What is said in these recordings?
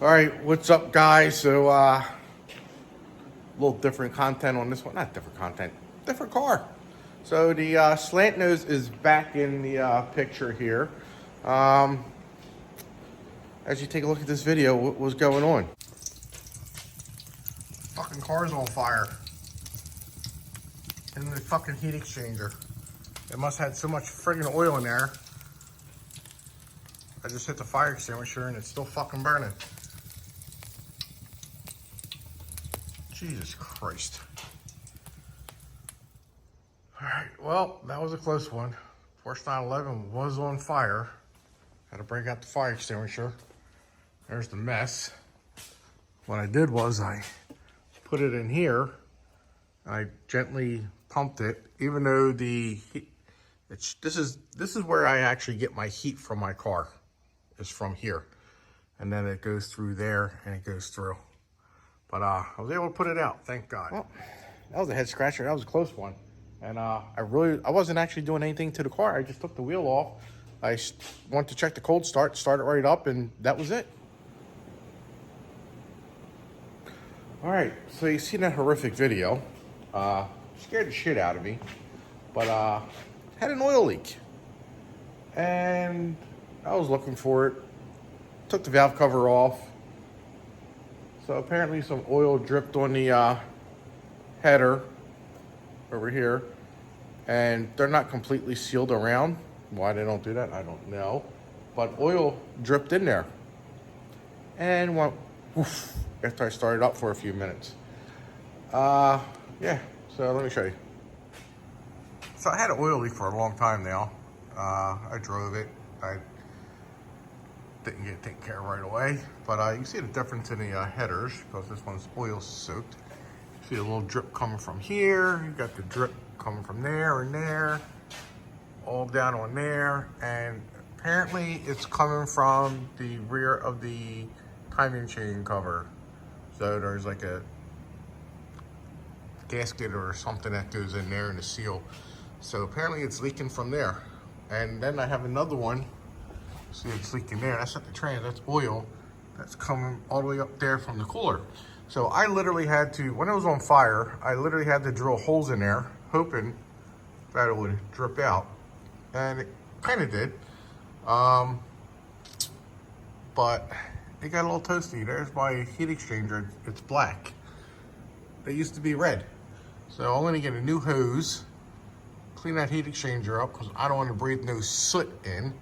All right, what's up, guys? So, a little different content on this one. Not different content, different car. So the slant nose is back in the picture here. As you take a look at this video, what was going on? Fucking car's on fire. In the fucking heat exchanger. It must have had so much friggin' oil in there. I just hit the fire extinguisher and it's still fucking burning. Jesus Christ. All right, well, that was a close one. Porsche 911 was on fire. Had to bring out the fire extinguisher. There's the mess. What I did was I put it in here. I gently pumped it, even though the heat, this is where I actually get my heat from my car. Is from here, and then it goes through there and it goes through. But I was able to put it out, thank God. Well, that was a head scratcher. That was a close one. And I wasn't actually doing anything to the car. I just took the wheel off. I went to check the cold start, started right up, and that was it. All right, so you seen that horrific video. Scared the shit out of me. But had an oil leak. And I was looking for it. Took the valve cover off. So apparently some oil dripped on the header over here. And they're not completely sealed around. Why they don't do that, I don't know. But oil dripped in there. And went woof after I started up for a few minutes. Yeah, so let me show you. So I had an oil leak for a long time now. I drove it. I didn't get it taken care of right away, but you can see the difference in the headers because this one's oil soaked. See a little drip coming from here. You got the drip coming from there and there, all down on there, and apparently it's coming from the rear of the timing chain cover. So there's like a gasket or something that goes in there in the seal. So apparently it's leaking from there. And then I have another one. See, it's leaking there. That's not the trans, that's oil. That's coming all the way up there from the cooler. So I literally had to, when it was on fire, I literally had to drill holes in there, hoping that it would drip out. And it kind of did. But it got a little toasty. There's my heat exchanger. It's black. They used to be red. So I'm gonna get a new hose, clean that heat exchanger up because I don't want to breathe no soot in.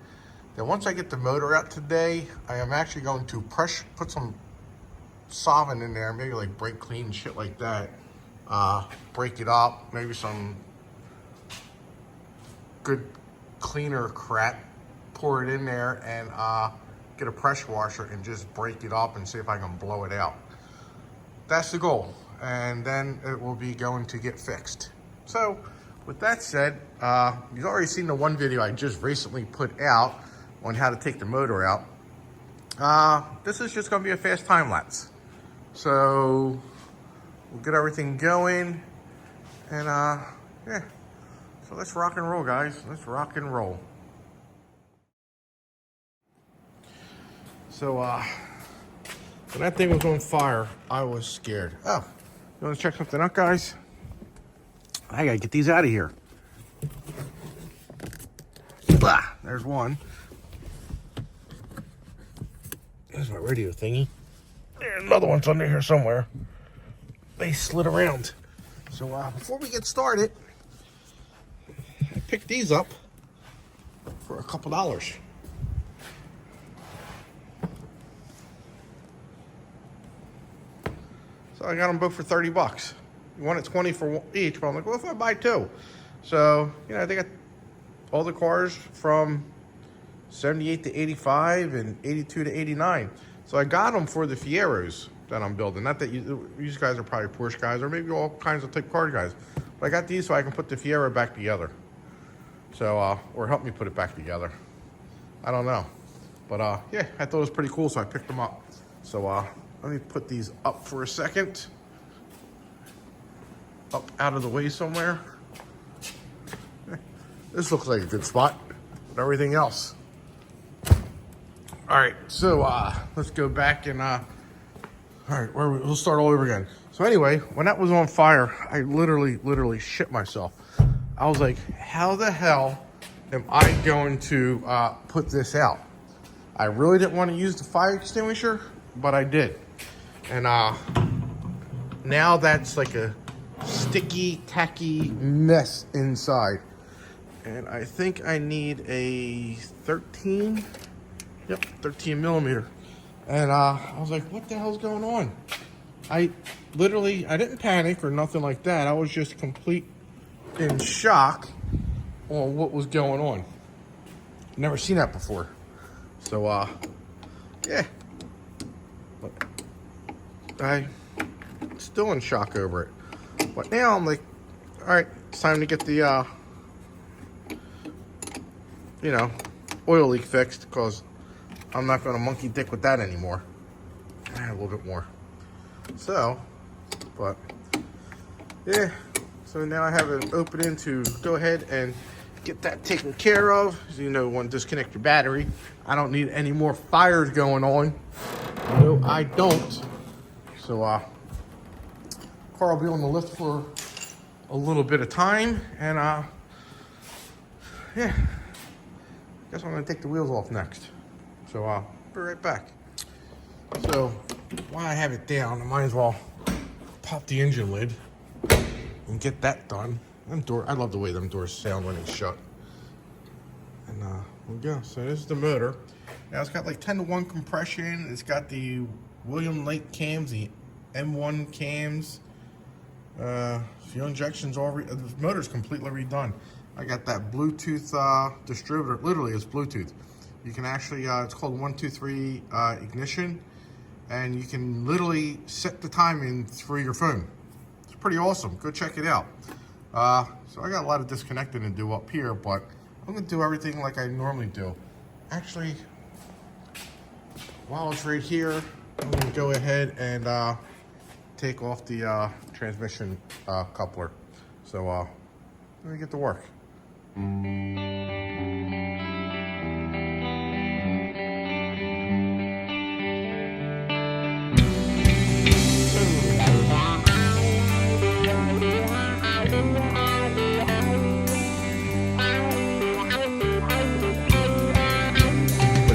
Then once I get the motor out today, I am actually going to put some solvent in there, maybe like brake clean and shit like that. Break it up, maybe some good cleaner crap, pour it in there and get a pressure washer and just break it up and see if I can blow it out. That's the goal. And then it will be going to get fixed. So with that said, you've already seen the one video I just recently put out on how to take the motor out. This is just gonna be a fast time lapse. So we'll get everything going and yeah. So let's rock and roll, guys. Let's rock and roll. So when that thing was on fire, I was scared. Oh, you wanna check something out, guys? I gotta get these out of here. Blah, there's one. There's my radio thingy. And another one's under here somewhere. They slid around. So before we get started, I picked these up for a couple dollars. So I got them both for 30 bucks. One at 20 for each, but I'm like, well, if I buy two? So, you know, they got all the cars from 78 to 85 and 82 to 89. So I got them for the Fieros that I'm building. Not that you guys are probably Porsche guys or maybe all kinds of type car guys. But I got these so I can put the Fiero back together. So, or help me put it back together. I don't know. But yeah, I thought it was pretty cool, so I picked them up. So let me put these up for a second. Up out of the way somewhere. This looks like a good spot with everything else. All right, so let's go back and all right, we'll start all over again. So anyway, when that was on fire, I literally shit myself. I was like, how the hell am I going to put this out? I really didn't want to use the fire extinguisher, but I did. And now that's like a sticky, tacky mess inside. And I think I need a 13 millimeter. And I was like, what the hell's going on? I didn't panic or nothing like that. I was just complete in shock on what was going on. Never seen that before. So, yeah. But I'm still in shock over it. But now I'm like, all right, it's time to get the, oil leak fixed, because I'm not going to monkey dick with that anymore. A little bit more. So, but, yeah. So now I have an opening to go ahead and get that taken care of. So, want to disconnect your battery. I don't need any more fires going on. No, I don't. So, car will be on the lift for a little bit of time. And, yeah. Guess I'm going to take the wheels off next. So, I'll be right back. So, while I have it down, I might as well pop the engine lid and get that done. I love the way them doors sound when it's shut. And here we go. So this is the motor. Now it's got like 10-to-1 compression. It's got the William Lake cams, the M1 cams. Fuel injections the motor's completely redone. I got that Bluetooth distributor. Literally, it's Bluetooth. You can actually, it's called 123 ignition, and you can literally set the timing through your phone. It's pretty awesome. Go check it out. So I got a lot of disconnecting to do up here, but I'm gonna do everything like I normally do. Actually, while it's right here, I'm gonna go ahead and take off the transmission coupler. So let me get to work.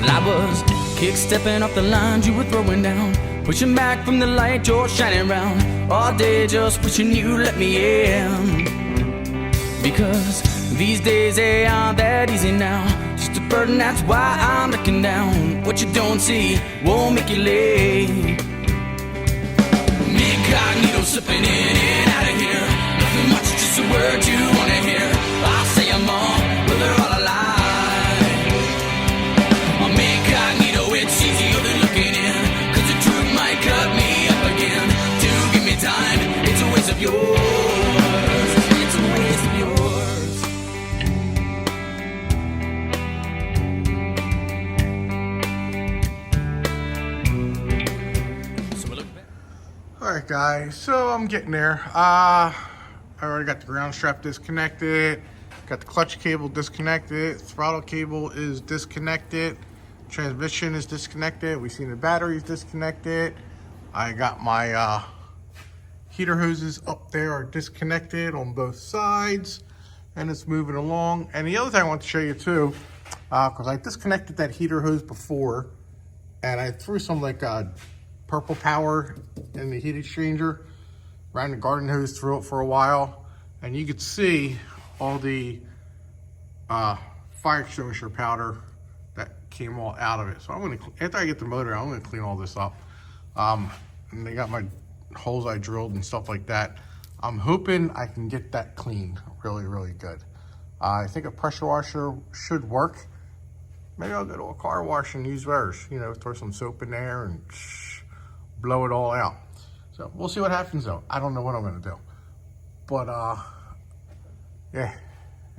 I was kick-stepping off the lines you were throwing down, pushing back from the light you're shining round, all day just wishing you let me in. Because these days they aren't that easy now, just a burden, that's why I'm looking down. What you don't see won't make you late. Incognito slipping in and out of here, nothing much, just a word you wanna hear. I'll say them all, but they're all a lie. It's easier than looking in, 'cause the truth might cut me up again. Do give me time, it's a waste of yours. It's a waste of yours. So look back. Alright guys, so I'm getting there. I already got the ground strap disconnected, got the clutch cable disconnected, throttle cable is disconnected. Transmission is disconnected. We've seen the batteries disconnected. I got my heater hoses up there are disconnected on both sides, and it's moving along. And the other thing I want to show you too, because I disconnected that heater hose before, and I threw some like purple power in the heat exchanger, ran the garden hose through it for a while, and you could see all the fire extinguisher powder that came all out of it. So I'm gonna, after I get the motor out, I'm gonna clean all this up. And they got my holes I drilled and stuff like that. I'm hoping I can get that cleaned really good. I think a pressure washer should work. Maybe I'll go to a car wash and use theirs. Throw some soap in there and blow it all out. So we'll see what happens though. I don't know what I'm gonna do. But yeah,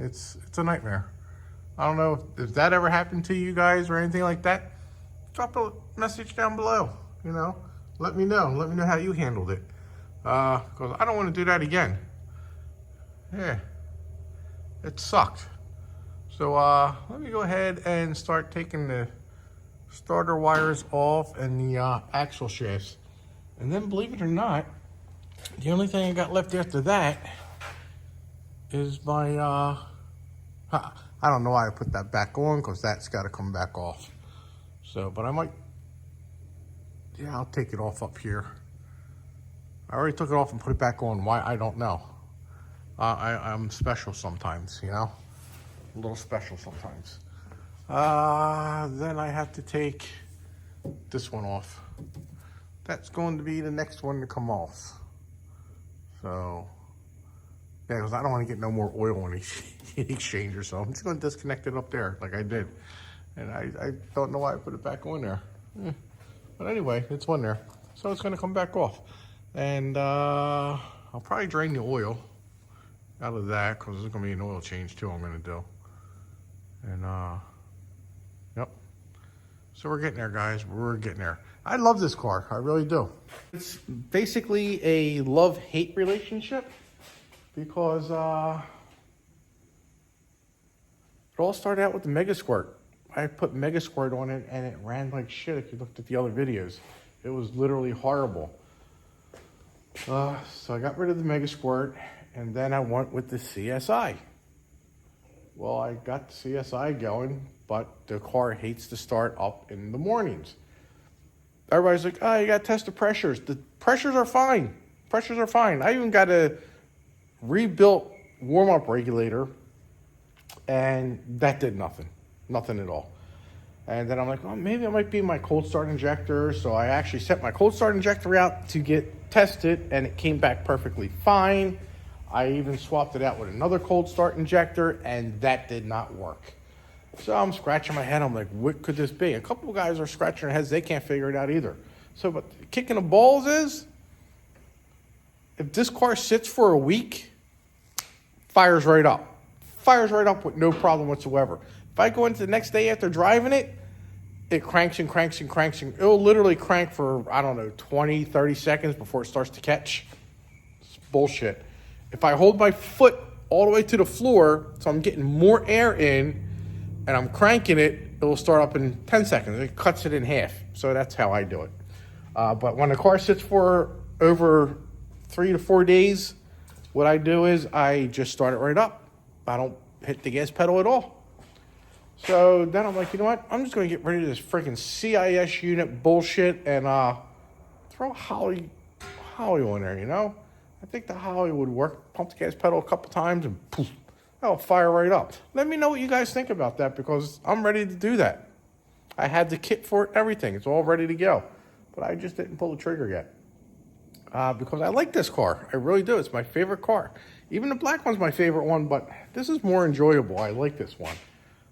it's a nightmare. I don't know if that ever happened to you guys or anything like that. Drop a message down below, Let me know. Let me know how you handled it. Because I don't want to do that again. Yeah, it sucked. So let me go ahead and start taking the starter wires off and the axle shafts. And then, believe it or not, the only thing I got left after that is my, I don't know why I put that back on, because that's got to come back off. So, but I might, yeah, I'll take it off up here. I already took it off and put it back on. Why, I don't know. I'm special sometimes, you know? A little special sometimes. Then I have to take this one off. That's going to be the next one to come off. So, yeah, because I don't want to get no more oil in the heat exchanger, so I'm just going to disconnect it up there like I did. And I don't know why I put it back on there. But anyway, it's on there. So it's going to come back off. And I'll probably drain the oil out of that, because there's going to be an oil change too I'm going to do. And, yep. So we're getting there, guys. We're getting there. I love this car. I really do. It's basically a love-hate relationship, because it all started out with the Mega Squirt. I put Mega Squirt on it, and it ran like shit if you looked at the other videos. It was literally horrible. So I got rid of the Mega Squirt, and then I went with the CSI. Well, I got the CSI going, but the car hates to start up in the mornings. Everybody's like, oh, you got to test the pressures. The pressures are fine. Pressures are fine. I even got a rebuilt warm-up regulator, and that did nothing. Nothing at all. And then I'm like, well, maybe it might be my cold start injector. So I actually sent my cold start injector out to get tested, and it came back perfectly fine. I even swapped it out with another cold start injector, and that did not work. So I'm scratching my head. I'm like, what could this be? A couple of guys are scratching their heads. They can't figure it out either. So, but kicking the balls is, if this car sits for a week, fires right up. Fires right up with no problem whatsoever. If I go into the next day after driving it, it cranks and cranks and cranks. And it'll literally crank for, I don't know, 20, 30 seconds before it starts to catch. It's bullshit. If I hold my foot all the way to the floor, so I'm getting more air in, and I'm cranking it, it will start up in 10 seconds. It cuts it in half. So that's how I do it. But when the car sits for over 3 to 4 days, what I do is I just start it right up. I don't hit the gas pedal at all. So then I'm like, you know what? I'm just going to get rid of this freaking CIS unit bullshit and throw a Holly on there, you know? I think the Holly would work. Pump the gas pedal a couple times and poof, that'll fire right up. Let me know what you guys think about that, because I'm ready to do that. I had the kit for it, everything. It's all ready to go. But I just didn't pull the trigger yet. Because I like this car. I really do. It's my favorite car. Even the black one's my favorite one, but this is more enjoyable. I like this one.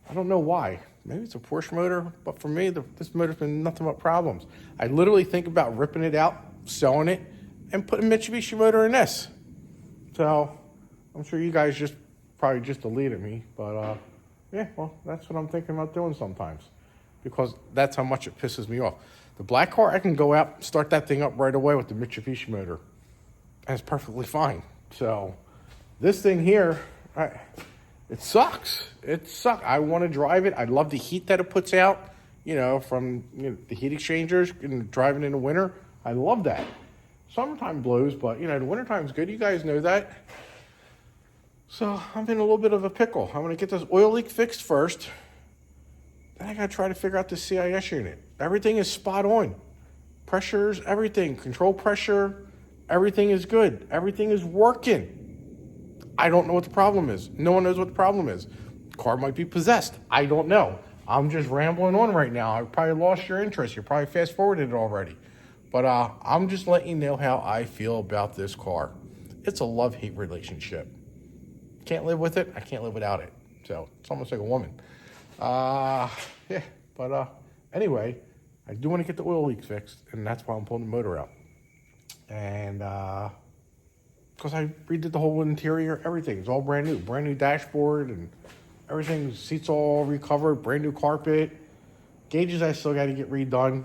I don't know why. Maybe it's a Porsche motor, but for me, this motor's been nothing but problems. I literally think about ripping it out, selling it, and putting a Mitsubishi motor in this. So I'm sure you guys probably just deleted me, but yeah, well, that's what I'm thinking about doing sometimes, because that's how much it pisses me off. The black car, I can go out, start that thing up right away with the Mitsubishi motor, and it's perfectly fine. So this thing here, it sucks. It sucks. I want to drive it. I love the heat that it puts out, you know, from the heat exchangers and driving in the winter. I love that. Summertime blows, but, you know, the wintertime's good. You guys know that. So I'm in a little bit of a pickle. I'm going to get this oil leak fixed first. Then I got to try to figure out the CIS unit. Everything is spot on. Pressures, everything. Control pressure, everything is good. Everything is working. I don't know what the problem is. No one knows what the problem is. The car might be possessed. I don't know. I'm just rambling on right now. I probably lost your interest. You probably fast forwarded it already. But I'm just letting you know how I feel about this car. It's a love-hate relationship. Can't live with it. I can't live without it. So it's almost like a woman. Yeah. But anyway, I do want to get the oil leak fixed, and that's why I'm pulling the motor out. And because I redid the whole interior, everything. It's all brand new dashboard, and everything. Seats all recovered, brand new carpet. Gauges I still got to get redone.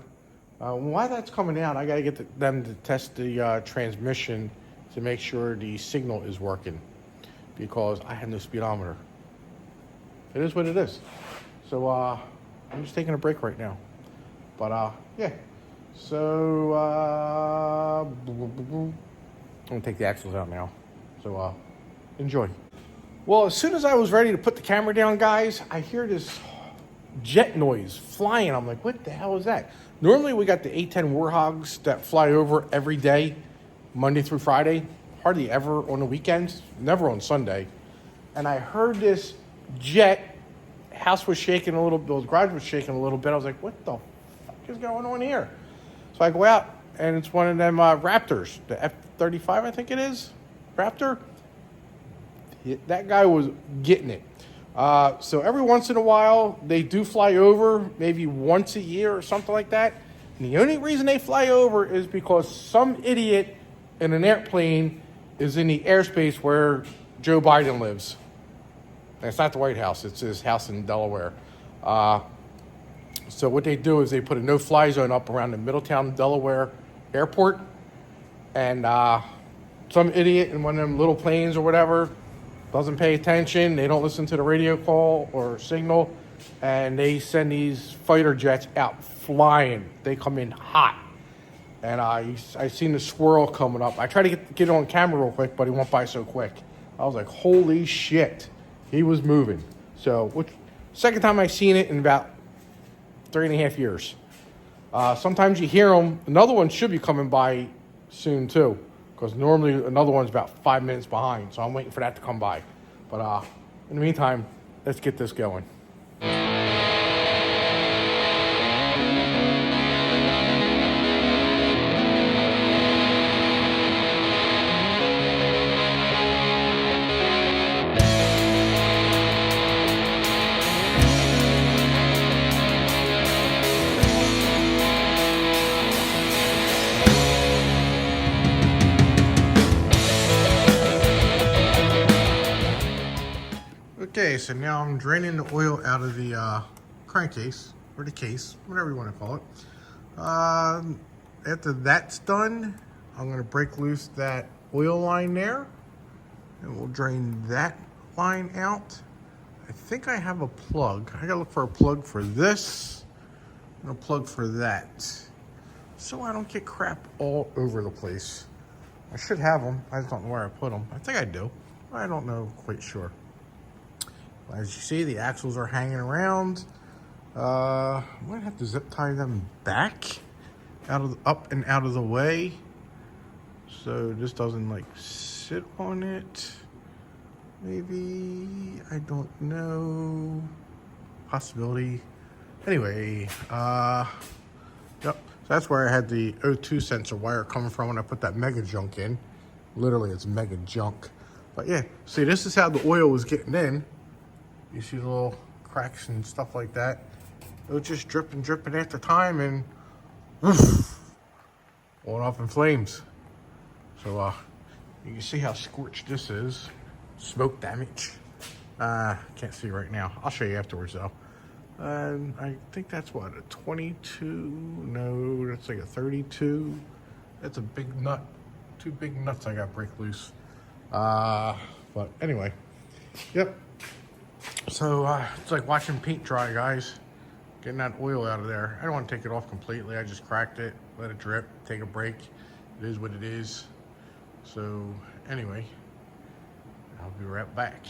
While that's coming out, I got to get them to test the transmission to make sure the signal is working, because I have no speedometer. It is what it is. So I'm just taking a break right now. But yeah. So I'm gonna take the axles out now. So enjoy. Well, as soon as I was ready to put the camera down, guys, I hear this jet noise flying. I'm like, what the hell is that? Normally we got the A-10 Warhogs that fly over every day, Monday through Friday, hardly ever on the weekends, never on Sunday. And I heard this jet, house was shaking a little bit, the garage was shaking a little bit. I was like, what the fuck is going on here? So I go out and it's one of them Raptors, the F-35 I think it is, Raptor. That guy was getting it. So every once in a while, they do fly over, maybe once a year or something like that. And the only reason they fly over is because some idiot in an airplane is in the airspace where Joe Biden lives. And it's not the White House, it's his house in Delaware. So what they do is they put a no-fly zone up around the Middletown, Delaware airport. And some idiot in one of them little planes or whatever doesn't pay attention, they don't listen to the radio call or signal, and they send these fighter jets out flying. They come in hot. And I seen the swirl coming up. I tried to get it on camera real quick, but he went by so quick. I was like, holy shit. He was moving. So, second time I seen it in about 3.5 years. Sometimes you hear them. Another one should be coming by soon too, because normally another one's about 5 minutes behind, so I'm waiting for that to come by. But in the meantime, let's get this going. Okay, so now I'm draining the oil out of the crankcase, or the case, whatever you want to call it. After that's done, I'm going to break loose that oil line there, and we'll drain that line out. I think I have a plug. I got to look for a plug for this, and a plug for that, so I don't get crap all over the place. I should have them. I just don't know where I put them. I think I do. I don't know quite sure. As you see, the axles are hanging around. I might have to zip tie them back up and out of the way, so this doesn't like sit on it. Maybe, I don't know. Possibility. Anyway, yep. So that's where I had the O2 sensor wire coming from when I put that mega junk in. Literally, it's mega junk. But yeah, see, this is how the oil was getting in. You see the little cracks and stuff like that. It was just dripping after time, and woof, going off in flames. So you can see how scorched this is. Smoke damage. Can't see right now. I'll show you afterwards though. I think that's what, a 22? No, that's like a 32. That's a big nut. 2 big nuts I got break loose. But anyway, yep. So it's like watching paint dry, guys. Getting that oil out of there. I don't want to take it off completely. I just cracked it, let it drip, take a break. It is what it is. So anyway, I'll be right back.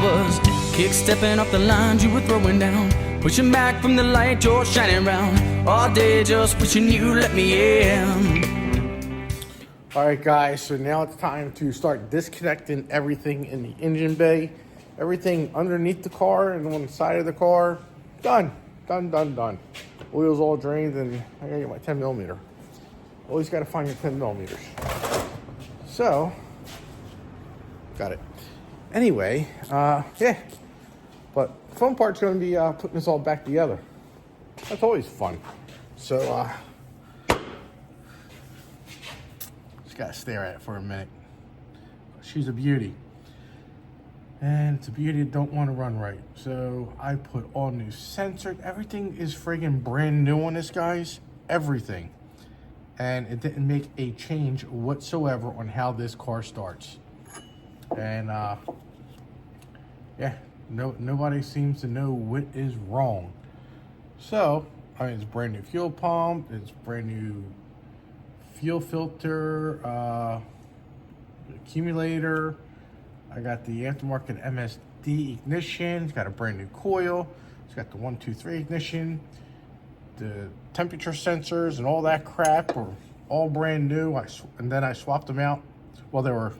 Was kick-stepping off the lines you were throwing down, pushing back from the light you're shining round, all day just wishing you let me in. All right, guys, so now it's time to start disconnecting everything in the engine bay, everything underneath the car and on the side of the car. Done. Oil's all drained, and I gotta get my 10 millimeter. Always gotta find your 10 millimeters. So, got it. Anyway, yeah, but the fun part's going to be putting this all back together. That's always fun. So, just got to stare at it for a minute. She's a beauty. And it's a beauty it don't want to run right. So I put all new sensors. Everything is friggin' brand new on this, guys. Everything. And it didn't make a change whatsoever on how this car starts. And yeah, nobody seems to know what is wrong. So, I mean, it's brand new fuel pump, it's brand new fuel filter, accumulator. I got the aftermarket MSD ignition. It's got a brand new coil. It's got the 1, 2, 3 ignition. The temperature sensors and all that crap are all brand new. And then I swapped them out. Well, there were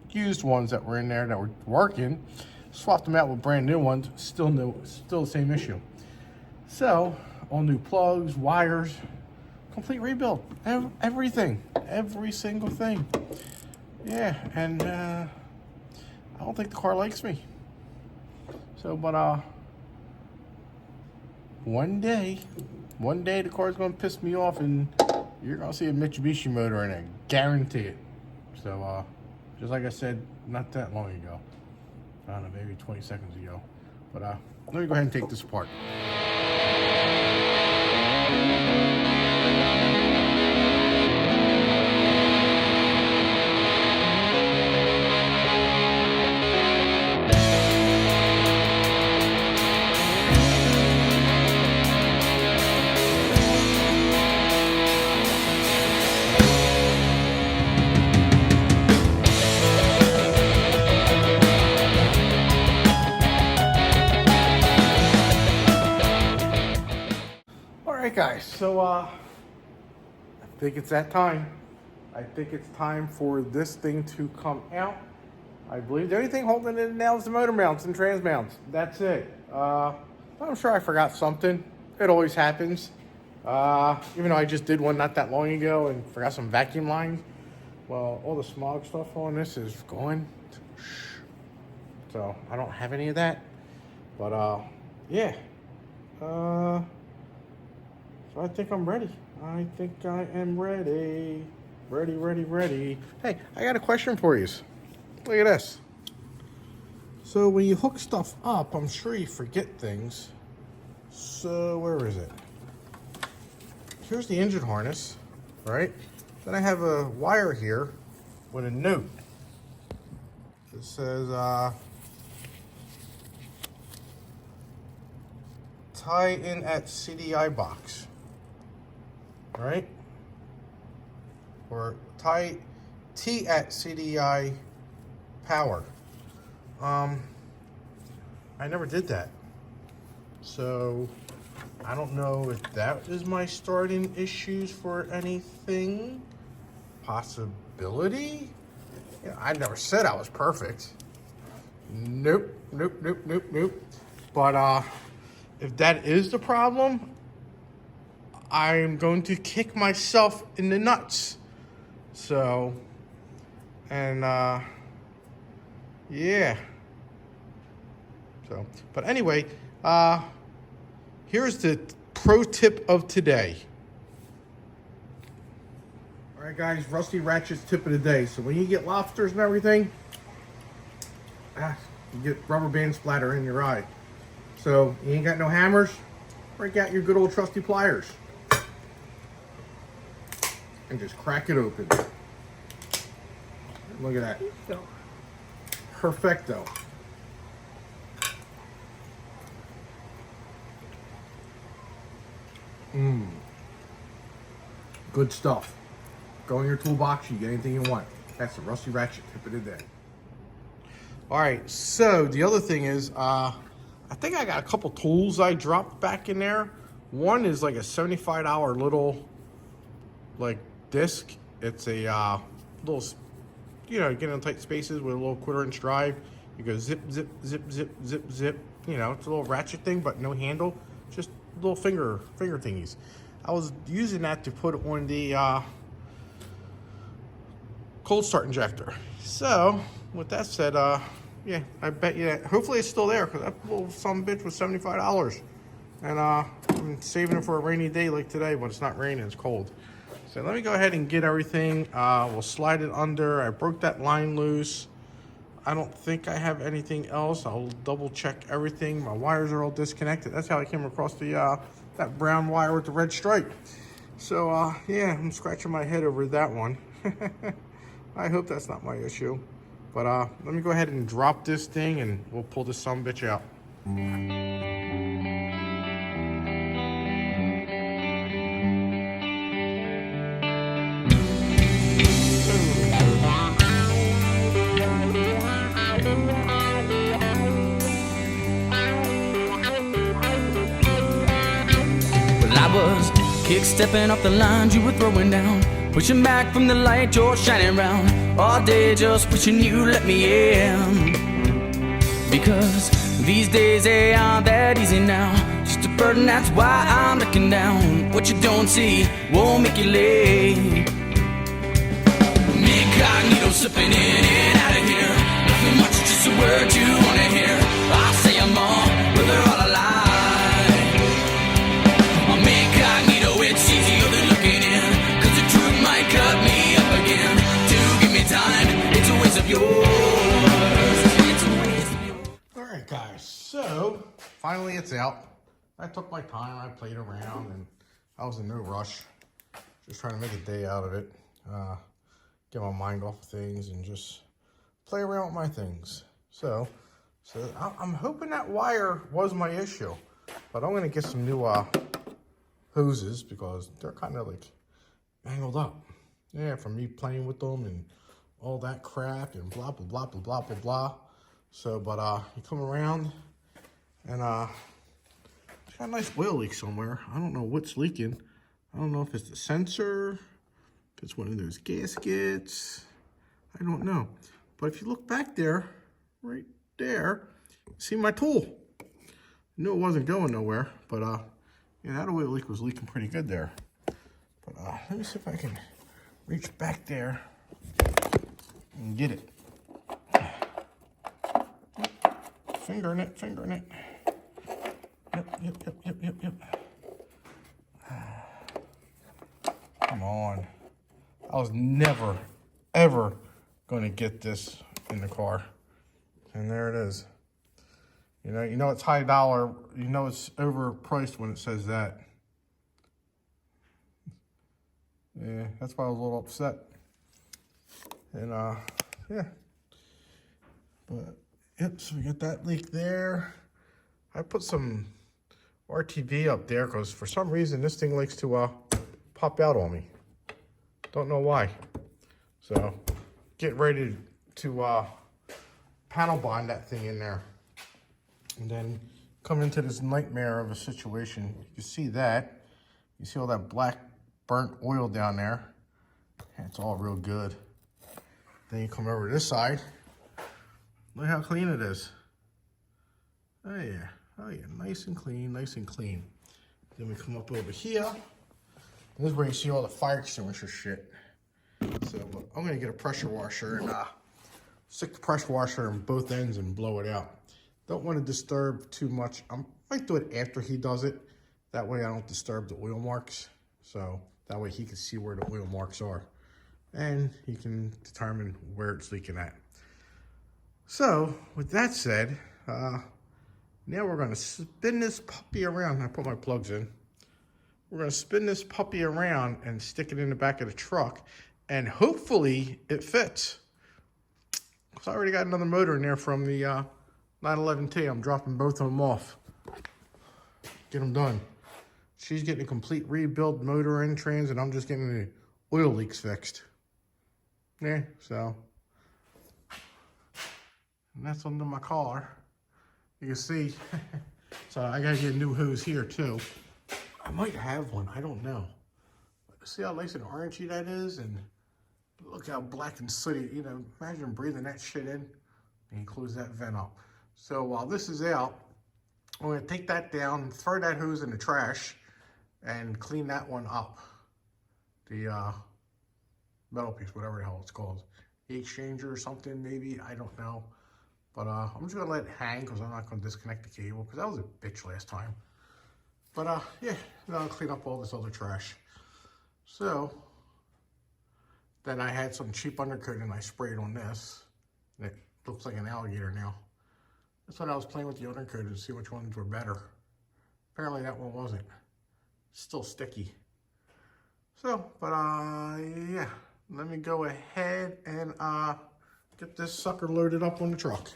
used ones that were in there that were working. Swapped them out with brand new ones. Still the same issue. So, all new plugs, wires, complete rebuild. Everything. Every single thing. Yeah, and I don't think the car likes me. So, but one day the car's gonna piss me off, and you're gonna see a Mitsubishi motor in it. Guarantee it. So, just like I said, not that long ago. I don't know, maybe 20 seconds ago. But let me go ahead and take this apart. Alright guys, so I think it's that time. I think it's time for this thing to come out. I believe the only thing holding it now is the motor mounts and trans mounts. That's it. I'm sure I forgot something. It always happens. Even though I just did one not that long ago and forgot some vacuum lines. Well, all the smog stuff on this is gone. So I don't have any of that. But yeah. So I think I'm ready. I think I am ready. Ready. Hey, I got a question for you. Look at this. So when you hook stuff up, I'm sure you forget things. So where is it? Here's the engine harness, right? Then I have a wire here with a note. It says, tie in at CDI box. Right? Or tie T at CDI power. I never did that. So I don't know if that is my starting issues for anything. Possibility? Yeah, I never said I was perfect. Nope. But if that is the problem, I'm going to kick myself in the nuts. So, and yeah. So, but anyway, here's the pro tip of today. All right, guys, Rusty Ratchet's tip of the day. So when you get lobsters and everything, you get rubber band splatter in your eye. So you ain't got no hammers, break out your good old trusty pliers. And just crack it open. Look at that. Perfecto. Good stuff. Go in your toolbox, you get anything you want. That's the Rusty Ratchet tip of the day. Alright, so the other thing is, I think I got a couple tools I dropped back in there. One is like a $75 little, like, disc. It's a little, you know, get in tight spaces with a little 1/4-inch drive. You go zip. You know, it's a little ratchet thing, but no handle. Just little finger thingies. I was using that to put on the cold start injector. So, with that said, yeah, I bet you that hopefully it's still there, because that little some bitch was $75. And I'm saving it for a rainy day like today, but it's not raining, it's cold. So let me go ahead and get everything. We'll slide it under. I broke that line loose. I don't think I have anything else. I'll double check everything. My wires are all disconnected. That's how I came across the that brown wire with the red stripe. So yeah, I'm scratching my head over that one. I hope that's not my issue. But let me go ahead and drop this thing and we'll pull this sumbitch out. Well, I was kick-stepping off the lines you were throwing down, pushing back from the light you're shining round, all day just wishing you let me in. Because these days they aren't that easy now, just a burden, that's why I'm looking down. What you don't see won't make you late. Incognito slipping in and out of here, nothing much, just a word you wanna hear. I'll say them all, but they're all a lie. I'm incognito, it's easier than looking in, cause the truth might cut me up again. To give me time, it's a waste of yours. It's a waste of yours. Alright guys, so finally it's out. I took my time, I played around, and I was in no rush. Just trying to make a day out of it. Get my mind off of things and just play around with my things. So I'm hoping that wire was my issue. But I'm gonna get some new hoses because they're kind of like mangled up. Yeah, from me playing with them and all that crap and blah, blah, blah, blah, blah, blah, blah. So, but you come around and it's got a nice oil leak somewhere. I don't know what's leaking. I don't know if it's the sensor, if it's one of those gaskets. I don't know. But if you look back there, right there, see my tool. I knew it wasn't going nowhere, but yeah, that oil leak was leaking pretty good there. But let me see if I can reach back there and get it. Finger in it, finger in it. Yep. Come on. I was never, ever going to get this in the car. And there it is. You know it's high dollar. You know it's overpriced when it says that. Yeah, that's why I was a little upset. And yeah. But yep, so we got that leak there. I put some RTV up there because for some reason this thing likes to pop out on me. Don't know why. So get ready to panel bond that thing in there. And then come into this nightmare of a situation. You can see that. You see all that black burnt oil down there. It's all real good. Then you come over to this side. Look how clean it is. Oh yeah, nice and clean, nice and clean. Then we come up over here. This is where you see all the fire extinguisher shit. So I'm gonna get a pressure washer and stick the pressure washer in both ends and blow it out. Don't want to disturb too much. I might do it after he does it. That way I don't disturb the oil marks. So that way he can see where the oil marks are. And he can determine where it's leaking at. So with that said, now we're gonna spin this puppy around. I put my plugs in. We're gonna spin this puppy around and stick it in the back of the truck, and hopefully it fits. Cause I already got another motor in there from the 911T. I'm dropping both of them off. Get them done. She's getting a complete rebuild motor and trans, and I'm just getting the oil leaks fixed. Yeah, so. And that's under my car. You can see. So I gotta get a new hose here too. I might have one, I don't know. See how nice and orangey that is? And look how black and sooty, imagine breathing that shit in and close that vent up. So while this is out, I'm gonna take that down, throw that hose in the trash, and clean that one up. The metal piece, whatever the hell it's called. Heat exchanger or something, maybe, I don't know. But I'm just gonna let it hang because I'm not gonna disconnect the cable because that was a bitch last time. But yeah, then I'll clean up all this other trash. So then I had some cheap undercoating I sprayed on this. And it looks like an alligator now. That's what I was playing with the odor coater to see which ones were better. Apparently that one wasn't. Still sticky. So, but yeah. Let me go ahead and get this sucker loaded up on the truck.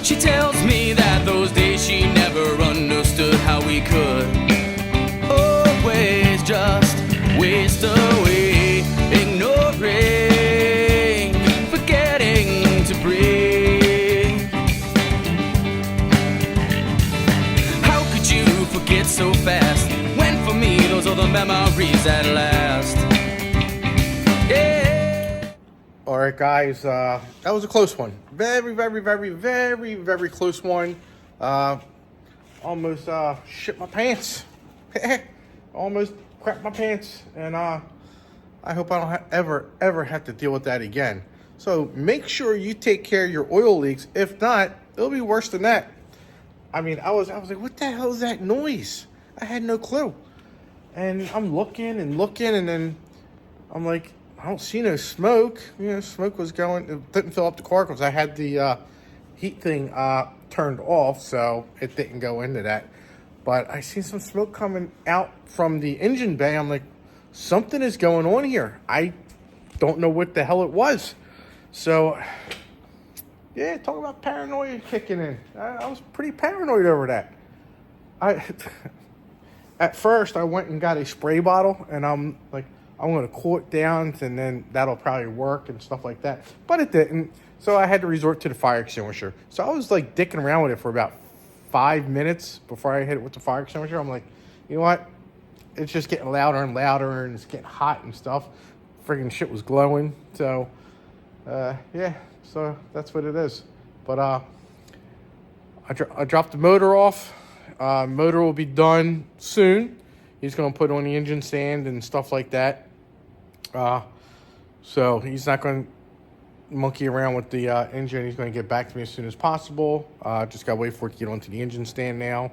She tells me that those days she never understood how we could always just waste away, ignoring, forgetting to breathe. How could you forget so fast, when for me those are the memories that last? Yeah. All right, guys, that was a close one. Very, very, very, very, very close one. Almost shit my pants. Almost crap my pants. And I hope I don't ever have to deal with that again. So make sure you take care of your oil leaks. If not, it'll be worse than that. I mean, I was like, what the hell is that noise? I had no clue. And I'm looking, and then I'm like, I don't see no smoke. You know, smoke was going. It didn't fill up the car because I had the heat thing turned off, so it didn't go into that. But I see some smoke coming out from the engine bay. I'm like, something is going on here. I don't know what the hell it was. So, yeah, talk about paranoia kicking in. I was pretty paranoid over that. At first, I went and got a spray bottle, and I'm like, I'm going to cool it down, and then that'll probably work and stuff like that. But it didn't, so I had to resort to the fire extinguisher. So I was like dicking around with it for about 5 minutes before I hit it with the fire extinguisher. I'm like, you know what? It's just getting louder and louder, and it's getting hot and stuff. Friggin' shit was glowing. So, yeah, so that's what it is. But I dropped the motor off. Motor will be done soon. He's going to put on the engine stand and stuff like that. So he's not going to monkey around with the engine. He's going to get back to me as soon as possible. Just got to wait for it to get onto the engine stand now.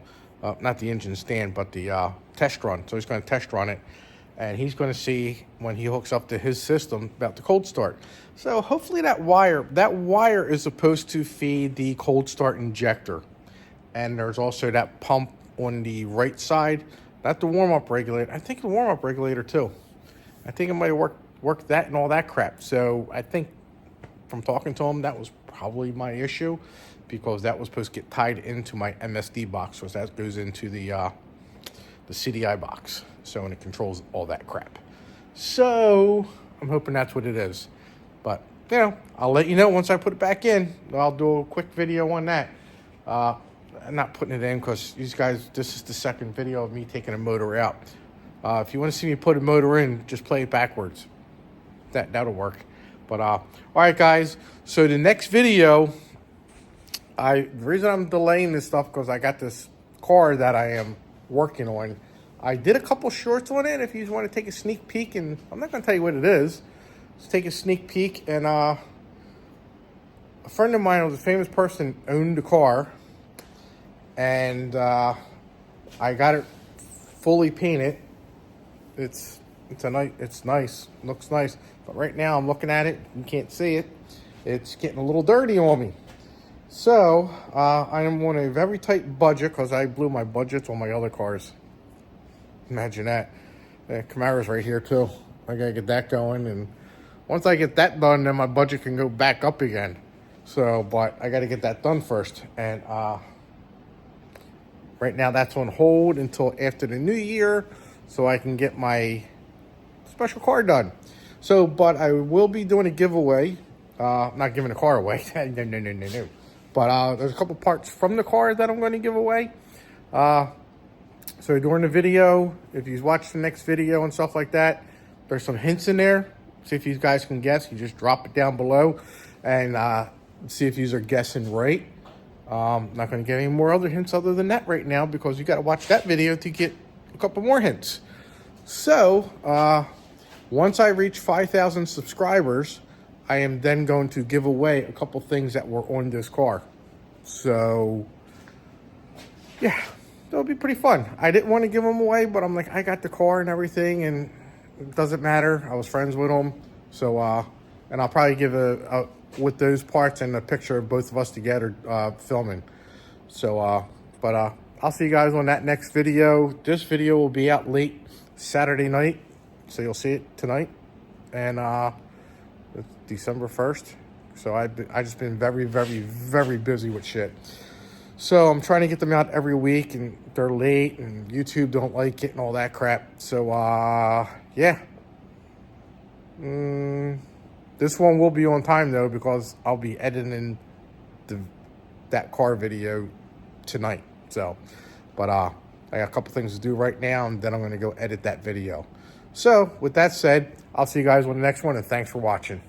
Not the engine stand, but the test run. So he's going to test run it. And he's going to see when he hooks up to his system about the cold start. So hopefully that wire is supposed to feed the cold start injector. And there's also that pump on the right side. Not the warm-up regulator. I think the warm-up regulator too. I think it might work that and all that crap. So I think from talking to him, that was probably my issue, because that was supposed to get tied into my MSD box, so that goes into the CDI box. So, and it controls all that crap. So I'm hoping that's what it is. But, you know, I'll let you know once I put it back in. I'll do a quick video on that. I'm not putting it in because these guys, this is the second video of me taking a motor out. If you want to see me put a motor in, just play it backwards. That'll work. But all right, guys. So the next video, the reason I'm delaying this stuff because I got this car that I am working on. I did a couple shorts on it. If you want to take a sneak peek, and I'm not going to tell you what it is. Just take a sneak peek. And a friend of mine, who was a famous person, owned the car. And I got it fully painted. It's nice, looks nice. But right now I'm looking at it, you can't see it. It's getting a little dirty on me. So I am on a very tight budget because I blew my budgets on my other cars. Imagine that. Camara's right here too. I gotta get that going, and once I get that done, then my budget can go back up again. So, but I gotta get that done first. And right now that's on hold until after the new year, so I can get my special car done. So, but I will be doing a giveaway. Not giving the car away. No. But there's a couple parts from the car that I'm going to give away. So during the video, if you watch the next video and stuff like that, there's some hints in there. See if you guys can guess. You just drop it down below and see if you are guessing right. Not going to get any more other hints other than that right now, because you got to watch that video to get a couple more hints. So, once I reach 5,000 subscribers, I am then going to give away a couple things that were on this car. So, yeah, it'll be pretty fun. I didn't want to give them away, but I'm like, I got the car and everything, and it doesn't matter. I was friends with them. So, and I'll probably give with those parts and a picture of both of us together filming. So, but I'll see you guys on that next video. This video will be out late Saturday night, so you'll see it tonight. And it's December 1st. So I just been very, very, very busy with shit. So I'm trying to get them out every week, and they're late, and YouTube don't like it and all that crap. So, yeah. This one will be on time, though, because I'll be editing that car video tonight. So, but I got a couple things to do right now, and then I'm going to go edit that video. So, with that said, I'll see you guys on the next one, and thanks for watching.